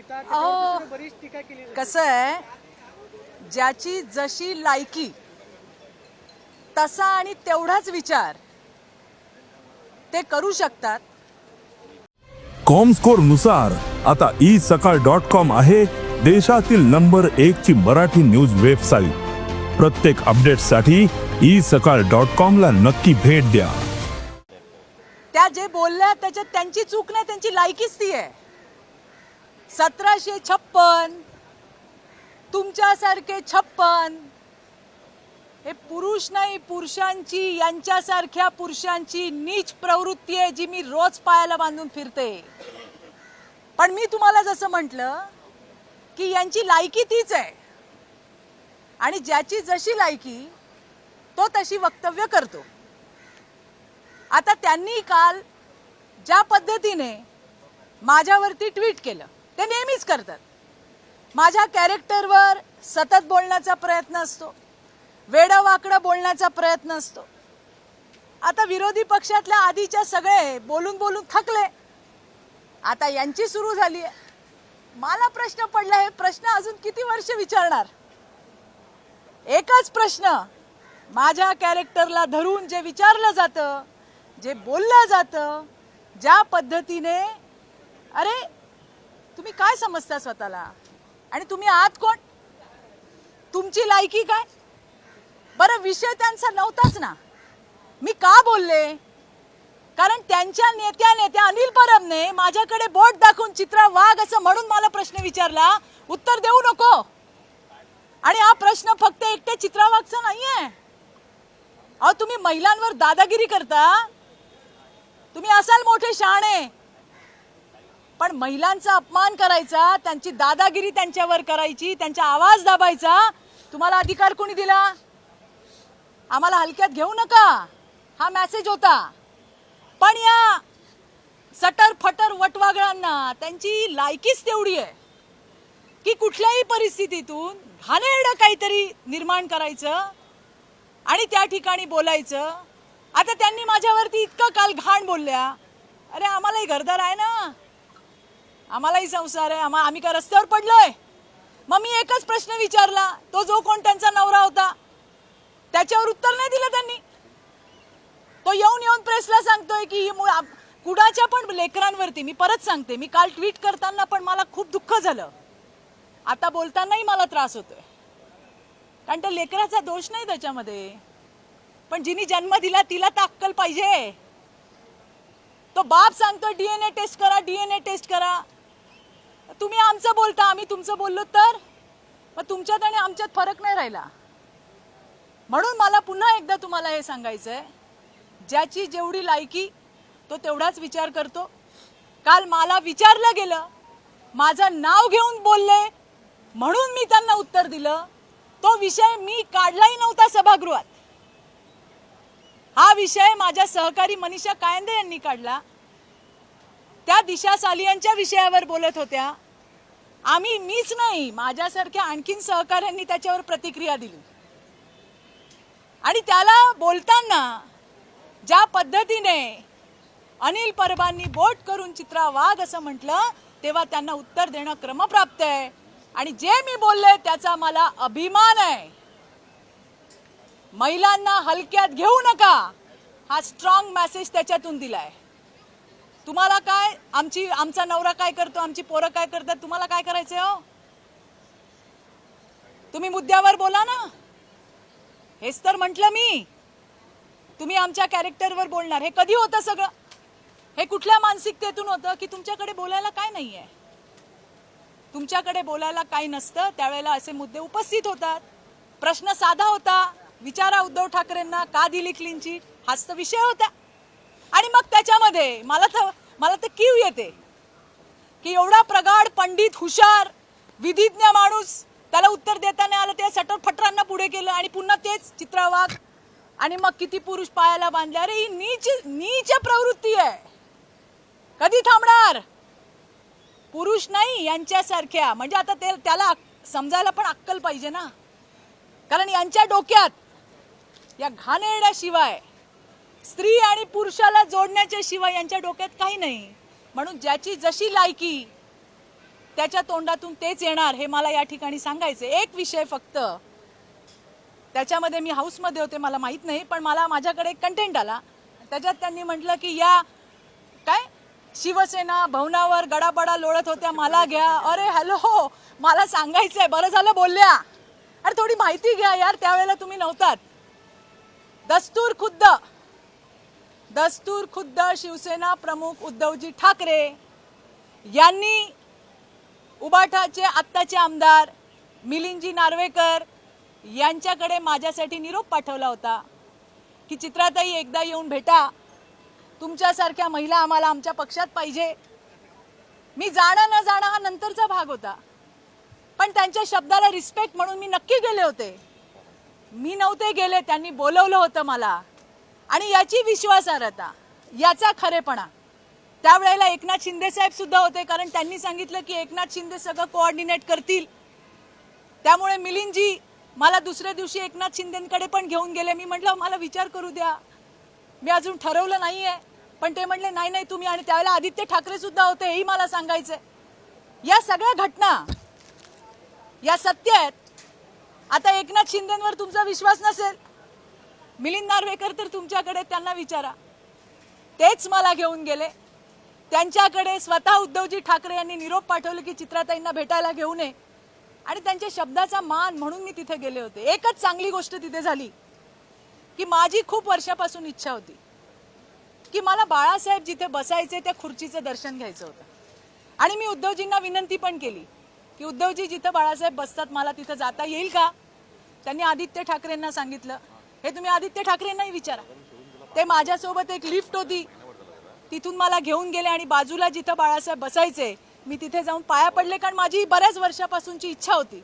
अहो कसं आहे, ज्याची जशी लायकी तसा आणि तेवढाच विचार ते करू शकतात. कॉमस्कोर नुसार आता isakal.com आहे देशातील नंबर 1 ची मराठी न्यूज वेबसाईट. प्रत्येक अपडेटसाठी isakal.com ला नक्की भेट द्या. त्या जे बोलल्या त्याच्यात त्यांची चूक नाही, त्यांची लायकीच ती आहे. 1756 तुमच्यासारखे 56 हे पुरुष नाही, पुरुषांची, यांच्यासारख्या पुरुषांची नीच प्रवृत्ती आहे जी मी रोज पायाला बांधून फिरते. पण मी तुम्हाला जसं म्हटलं की यांची लायकी तीच आहे आणि ज्याची जशी लायकी तो तशी वक्तव्य करतो. आता त्यांनी काल ज्या पद्धतीने माझ्यावरती ट्विट केलं ते नेहमीच करतात. माझ्या कॅरेक्टरवर सतत बोलण्याचा प्रयत्न असतो, वेडवाकडं बोलण्याचा प्रयत्न असतो. आता विरोधी पक्षातल्या आधीच्या सगळे बोलून बोलून थकले, आता यांची सुरू झाली आहे. मला प्रश्न पडला, हे प्रश्न अजून किती वर्ष विचारणार? एकच प्रश्न, माझ्या कॅरेक्टरला धरून जे विचारलं जातं, जे बोललं जातं, ज्या पद्धतीने, अरे तुम्ही काय समजता स्वतःला आणि तुम्ही आहात कोण? तुमची लायकी काय? बरं, विषय त्यांचा नव्हताच ना. मी का बोलले? कारण त्यांच्या नेत्या अनिल परबने माझ्याकडे बोट दाखवून चित्रा वाघ असं म्हणून मला प्रश्न विचारला. उत्तर देऊ नको. आणि हा प्रश्न फक्त एकटे चित्रा वाघचा नाहीये. अहो, तुम्ही महिलांवर दादागिरी करता, तुम्ही असाल मोठे शहाणे, पण महिलांचा अपमान करायचा, त्यांची दादागिरी त्यांच्यावर करायची, त्यांचा आवाज दाबायचा तुम्हाला अधिकार कोणी दिला? आम्हाला हलक्यात घेऊ नका, हा मेसेज होता. पण या सटर फटर वटवागळांना त्यांची लायकीच तेवढी आहे की कुठल्याही परिस्थितीतून घाणेरडं काहीतरी निर्माण करायचं आणि त्या ठिकाणी बोलायचं. आता त्यांनी माझ्यावरती इतकं काल घाण बोलल्या. अरे आम्हालाही घरदार आहे ना, आम्हालाही संसार आहे, आम्ही का रस्त्यावर पडलोय? मग मी एकच प्रश्न विचारला, तो जो कोण त्यांचा नवरा होता त्याच्यावर उत्तर नाही दिलं त्यांनी. तो येऊन प्रेसला सांगतोय की कुणाच्या पण लेकरांवरती, मी परत सांगते, मी काल ट्विट करताना पण मला खूप दुःख झालं, आता बोलतानाही मला त्रास होतोय, कारण त्या लेकराचा दोष नाही त्याच्यामध्ये. पण जिनी जन्म दिला तिला तर अक्कल पाहिजे. तो बाप सांगतो डीएनए टेस्ट करा, डीएनए टेस्ट करा. तुम्ही आमचं बोलता, आम्ही तुमचं बोललो तर मग तुमच्यात आणि आमच्यात फरक नाही राहिला. म्हणून मला पुन्हा एकदा तुम्हाला हे सांगायचंय, ज्याची जेवढी लायकी तो तेवढाच विचार करतो. काल मला विचारलं गेलं, माझं नाव घेऊन बोलले म्हणून मी त्यांना उत्तर दिलं. तो विषय मी काढलाही नव्हता सभागृहात. हा विषय माझ्या सहकारी मनीषा कायंदे यांनी काढला. त्या दिशा सालियांच्या विषयावर बोलत होत्या. मीच नाही, माझ्यासारख्या आणखीन सहकाऱ्यांनी त्याच्यावर प्रतिक्रिया दिली. आणि त्याला बोलताना ज्या पद्धतीने अनिल परबांनी बोट करून चित्रा वाघ असं म्हटलं, तेव्हा त्यांना उत्तर देणं क्रमप्राप्त आहे. आणि जे मी बोलले त्याचा मला अभिमान आहे. महिलांना हलक्यात घेऊ नका, हा स्ट्रॉंग मेसेज त्याच्यातून दिलाय. तुम्हाला काय, आमचा नवरा काय करतो, आमची पोरं काय करतात, तुम्हाला काय करायचंय हो? तुम्ही मुद्द्यावर बोला ना. हेच तर म्हटलं मी, तुम्ही आमच्या कॅरेक्टरवर बोलणार. हे कधी होतं सगळं? हे कुठल्या मानसिकतेतून होतं की तुमच्याकडे बोलायला काय नाहीये? तुमच्याकडे बोलायला काही नसतं त्यावेळेला असे मुद्दे उपस्थित होतात. प्रश्न साधा होता, विचारा उद्धव ठाकरेंना का दिली क्लीन चिट, हाच तर विषय होता. आणि मग त्याच्यामध्ये मला तर कीव येते की एवढा प्रगाढ पंडित, हुशार, विधिज्ञ माणूस, त्याला उत्तर देता नाही आलं, ते सटर फटरांना पुढे केलं आणि पुन्हा तेच चित्रा वाघ. आणि मग किती पुरुष पायाला बांधले. अरे ही नीच प्रवृत्ती आहे. कधी थांबणार? पुरुष नाही, यांच्यासारख्या. म्हणजे आता त्याला समजायला पण अक्कल पाहिजे ना, कारण यांच्या डोक्यात या घाणेरड्या शिवाय, स्त्री आणि पुरुषाला जोडण्याच्या शिवाय यांच्या डोक्यात काही नाही. म्हणून ज्याची जशी लायकी त्याच्या तोंडातून तेच येणार हे मला या ठिकाणी सांगायचे. एक विषय फक्त, त्याच्यामध्ये मी हाऊसमध्ये होते मला माहीत नाही, पण माझ्याकडे एक कंटेंट आला. त्याच्यात त्यांनी म्हटलं की या काय शिवसेना भवनावर गडाबडा लोळत होत्या, मला घ्या. अरे हॅलो, मला सांगायचंय, बरं झालं बोलल्या. अरे थोडी माहिती घ्या यार, त्यावेळेला तुम्ही नव्हतात. दस्तूर खुद्द शिवसेना प्रमुख उद्धवजी ठाकरे यांनी उबाठाचे आत्ताचे आमदार मिलिंदजी नार्वेकर यांच्याकडे माझ्यासाठी निरोप पाठवला होता की चित्राताई एकदा येऊन भेटा, तुमच्यासारख्या महिला आम्हाला आमच्या पक्षात पाहिजे. मी जाणं न जाणं हा नंतरचा भाग होता, पण त्यांच्या शब्दाला रिस्पेक्ट म्हणून मी नक्की गेले होते. मी नव्हते गेले, त्यांनी बोलवलं होतं मला. आणि याची विश्वासार्हता, याचा खरेपणा, त्यावेळेला एकनाथ शिंदे साहेब सुद्धा होते, कारण त्यांनी सांगितलं की एकनाथ शिंदे सगळं कोऑर्डिनेट करतील. त्यामुळे मिलिंदजी मला दुसऱ्या दिवशी एकनाथ शिंदेंकडे पण घेऊन गेले. मी म्हटलं मला विचार करू द्या, मी अजून ठरवलं नाहीये. पण ते म्हटले नाही नाही तुम्ही, आणि त्यावेळेला आदित्य ठाकरे सुद्धा होते, हेही मला सांगायचंय. या सगळ्या घटना या सत्य आहेत. आता एकनाथ शिंदेंवर तुमचा विश्वास नसेल, मिलिंद नार्वेकर तर तुमच्याकडे, त्यांना विचारा. तेच मला घेऊन गेले त्यांच्याकडे. स्वतः उद्धवजी ठाकरे यांनी निरोप पाठवले की चित्राताईंना भेटायला घेऊन ये, आणि त्यांच्या शब्दाचा मान म्हणून मी तिथे गेले होते. एकच चांगली गोष्ट तिथे झाली की माझी खूप वर्षापासून इच्छा होती की मला बाळासाहेब जिथे बसायचे त्या खुर्चीचं दर्शन घ्यायचं होतं. आणि मी उद्धवजींना विनंती पण केली की उद्धवजी जिथं बाळासाहेब बसतात मला तिथं जाता येईल का. त्यांनी आदित्य ठाकरेंना सांगितलं. हे तुम्ही आदित्य ठाकरेंनाही विचारा. ते माझ्यासोबत एक लिफ्ट होती, तिथून मला घेऊन गेले आणि बाजूला जिथं बाळासाहेब बसायचे मी तिथे जाऊन पाया पडले, कारण माझी बऱ्याच वर्षापासूनची इच्छा होती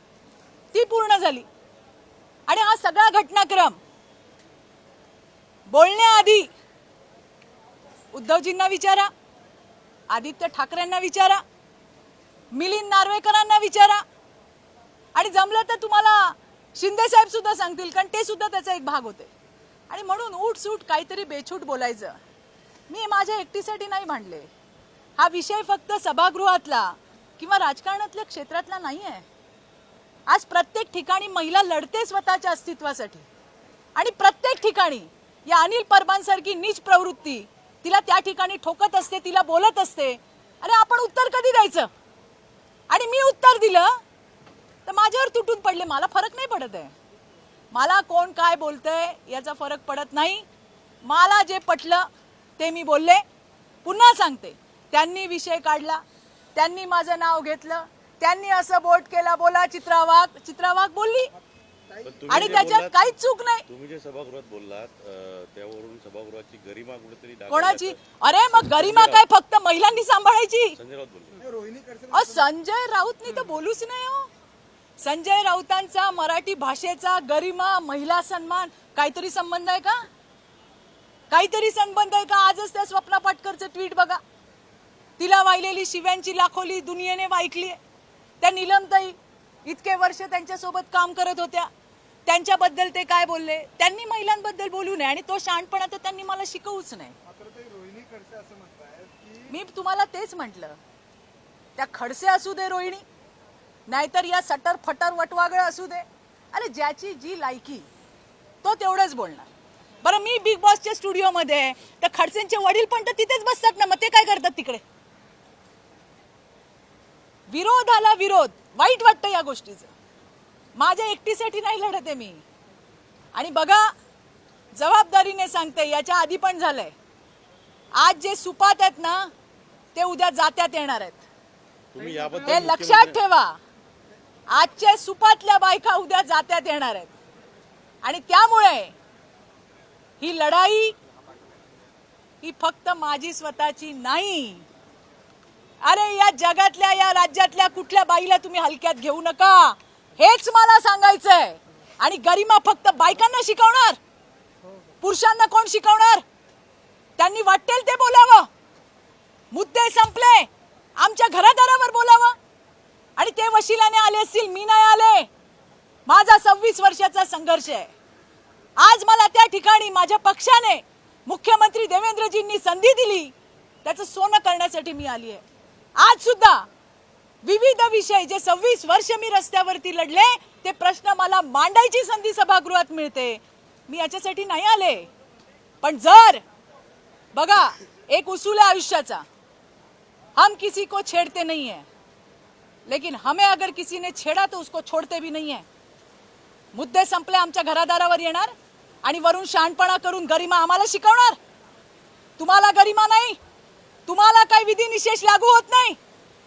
ती पूर्ण झाली. आणि हा सगळा घटनाक्रम बोलण्याआधी उद्धवजींना विचारा, आदित्य ठाकरेंना विचारा, मिलिंद नार्वेकरांना विचारा, आणि जमलं तर तुम्हाला शिंदे साहेब सुद्धा सांगतील, कारण ते सुद्धा त्याचा एक भाग होते. आणि म्हणून उठसूट काहीतरी बेछूट बोलायचं मी माझ्या एकटीसाठी नाही मांडले. हा विषय फक्त सभागृहातला किंवा राजकारणातल्या क्षेत्रातला नाही आहे. आज प्रत्येक ठिकाणी महिला लढते स्वतःच्या अस्तित्वासाठी, आणि प्रत्येक ठिकाणी या अनिल परबांसारखी नीच प्रवृत्ती तिला त्या ठिकाणी ठोकत असते, तिला बोलत असते. अरे आपण उत्तर कधी द्यायचं. आणि मी उत्तर दिलं तर माझ्यावर तुटून पडले. मला फरक नाही पडत आहे, मला कोण काय बोलतंय याचा फरक पडत नाही. मला जे पटलं ते मी बोलले. पुन्हा सांगते, त्यांनी विषय काढला, त्यांनी माझं नाव घेतलं, त्यांनी असं बोट केला, बोला चित्रा वाघ बोलली, आणि त्याच्यात काहीच चूक नाही. तुम्ही जे सभागृहात बोललात त्यावरून सभागृहाची गरिमा कुठेतरी कोणाची. अरे मग गरिमा काय फक्त महिलांनी सांभाळायची. संजय राऊत बोलले. संजय राऊतनी तर बोलूच नाही हो. संजय राऊतांचा मराठी भाषेचा गरिमा, महिला सन्मान काहीतरी संबंध आहे का. काहीतरी संबंध आहे का. आजच त्या स्वप्ना पाटकरचं ट्विट बघा, तिला वाहिलेली शिव्यांची लाखोली दुनियेने वाईकली. त्या नीलमताई इतके वर्ष त्यांच्यासोबत काम करत होत्या, त्यांच्याबद्दल ते काय बोलले. त्यांनी महिलांबद्दल बोलू नये, आणि तो शहाणपणा तर त्यांनी मला शिकवूच नाही. मी तुम्हाला तेच म्हटलं, त्या खडसे असू दे रोहिणी, नाहीतर या सटर फटर वटवागळ असू दे. अरे ज्याची जी लायकी तो तेवढंच बोलणार. बरं मी बिग बॉसच्या स्टुडिओमध्ये, तर खडसेंचे वडील पण तर तिथेच बसतात ना, मग ते काय करतात तिकडे. विरोधाला विरोध, वाईट वाटतं या गोष्टीचं. माझ्या एकटीसाठी नाही लढत आहे मी. आणि बघा, जबाबदारीने सांगते, याच्या आधी पण झालंय. आज जे सुपात आहेत ना ते उद्या जात्यात येणार आहेत. तुम्ही याबद्दल हे लक्षात ठेवा. आजच्या सुपातल्या बायका उद्या जात्यात येणार आहेत, आणि त्यामुळे ही लढाई ही फक्त माझी स्वतःची नाही. अरे या जगातल्या, या राज्यातल्या कुठल्या बाईला तुम्ही हलक्यात घेऊ नका, हेच मला सांगायचंय. आणि गरिमा फक्त बायकांना शिकवणार, पुरुषांना कोण शिकवणार. त्यांनी वाटेल ते बोलावं, मुद्दे संपले, आमच्या घरादारावर बोलावं. आणि ते वशिलाने आले असतील, मी नाही आले. माझा 26 वर्षाचा संघर्ष आहे. आज मला त्या ठिकाणी माझ्या पक्षाने, मुख्यमंत्री देवेंद्रजींनी संधी दिली, त्याचं सोनं करण्यासाठी मी आली आहे. आज सुद्धा विविध विषय जे 26 वर्ष मी रस्त्यावरती लढले ते प्रश्न मला मांडायची संधी सभागृहात मिळते. मी याच्यासाठी नाही आले. पण जर बघा, एक उसूल है आयुष्याचा, हम किसी को छेड़ते नहीं है, लेकिन हमें अगर किसी ने छेड़ा तो उसको छोड़ते भी नहीं है. मुद्दे संपले, आमच्या घरादारावर येणार आणि वरून शहाणपणा करून गरिमा आम्हाला शिकवणार. तुम्हाला गरिमा नाही, तुम्हाला काही विधिनिषेध लागू होत नाही,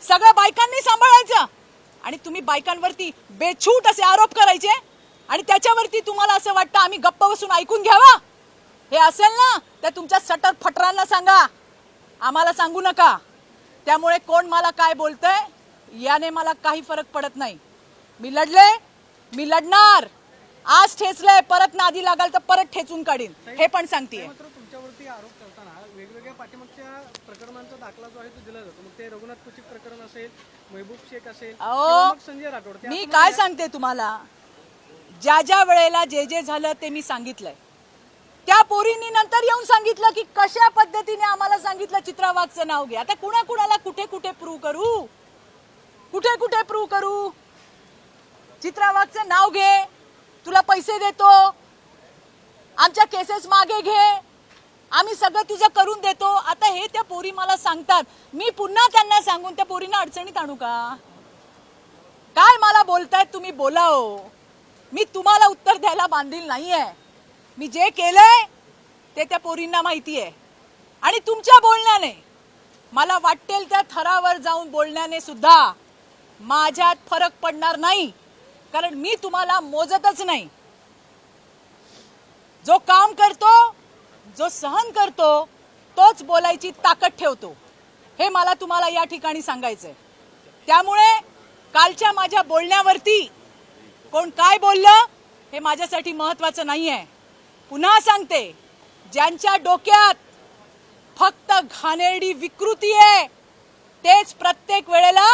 सगळं बायकांनी सांभाळायचं आणि तुम्ही बायकांवरती बेछूट असे आरोप करायचे आणि त्याच्यावरती तुम्हाला असं वाटतं आम्ही गप्प बसून ऐकून घ्यावा. हे असेल ना तर तुमच्या सटर फटरांना सांगा, आम्हाला सांगू नका. त्यामुळे कोण मला काय बोलतंय याने मला काही फरक पडत नाही. मी लढले, मी लढणार. आज ठेचलंय, परत नादी लागाल तर परत ठेचून काढीन, हे पण सांगतेय. मात्र तुमच्यावरती आरोप करताना वेगवेगळ्या पाठीमागच्या प्रकरणांचा दाखला जो आहे तो दिला जातो. मग ते रघुनाथ कुचिक प्रकरण असेल, महबूब शेख असेल, किंवा मग संजय राठोड. मी काय सांगते तुम्हाला, ज्या ज्या वेळेला जे जे झालं ते मी सांगितलंय. त्या पोरींनी नंतर येऊन सांगितलं की कशा पद्धतीने आम्हाला सांगितलं चित्रा वाघचं नाव घे. आता कुणाकुणाला कुठे कुठे प्रूव्ह करू, कुठे कुठे प्रूव्ह करू. चित्रा वाघचं नाव घे, तुला पैसे देतो, आमच्या केसेस मागे घे, आम्ही सगळं तुझं करून देतो. आता हे त्या पोरी मला सांगतात, मी पुन्हा त्यांना सांगून त्या पोरींना अडचणीत आणू का? काय मला बोलतायत तुम्ही, बोलाओ. मी तुम्हाला उत्तर द्यायला बांधील नाहीये. मी जे केलंय ते त्या पोरींना माहिती आहे आणि तुमच्या बोलण्याने, मला वाटेल त्या थरावर जाऊन बोलण्याने सुद्धा माझ्यात फरक पडणार नाही, कारण मी तुम्हाला मोजतच नाही. जो काम करतो, जो सहन करतो, तोच बोलायची ताकद ठेवतो, हे मला तुम्हाला या ठिकाणी सांगायचंय. त्यामुळे कालच्या माझ्या बोलण्यावरती कोण काय बोललं हे माझ्यासाठी महत्त्वाचं नाहीये. पुन्हा सांगते, ज्यांच्या डोक्यात फक्त घाणेरडी विकृती आहे तेच प्रत्येक वेळेला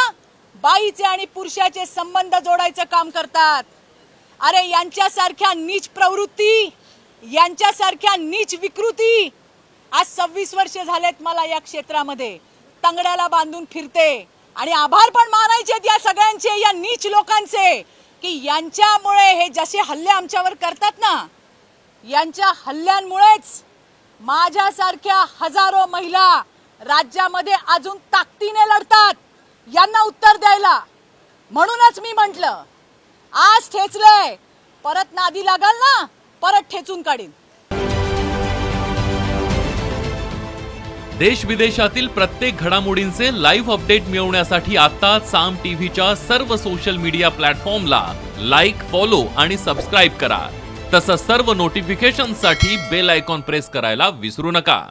बाईचे आणि पुरुषाचे संबंध जोडायचं काम करतात. अरे यांच्यासारख्या नीच प्रवृत्ती, यांच्यासारख्या नीच विकृती आज 26 वर्ष झालेत मला या क्षेत्रामध्ये, तंगड्याला बांधून फिरते. आणि आभार पण मानायचे या सगळ्यांचे, या नीच लोकांचे, की यांच्यामुळे हे जसे हल्ले आमच्यावर करतात ना, यांच्या हल्ल्यांमुळेच माझ्यासारख्या हजारो महिला राज्यामध्ये अजून ताकदीने लढतात यांना उत्तर द्यायला. म्हणूनच मी म्हटलं, आज ठेचलंय, परत नादी लागाल ना परत ठेचून काढीन. देश विदेशातील प्रत्येक घडामोडींचे लाईव्ह अपडेट मिळवण्यासाठी आता साम टीव्हीच्या सर्व सोशल मीडिया प्लॅटफॉर्मला लाईक, फॉलो आणि सबस्क्राईब करा. तसंच सर्व नोटिफिकेशनसाठी बेल आयकॉन प्रेस करायला विसरू नका.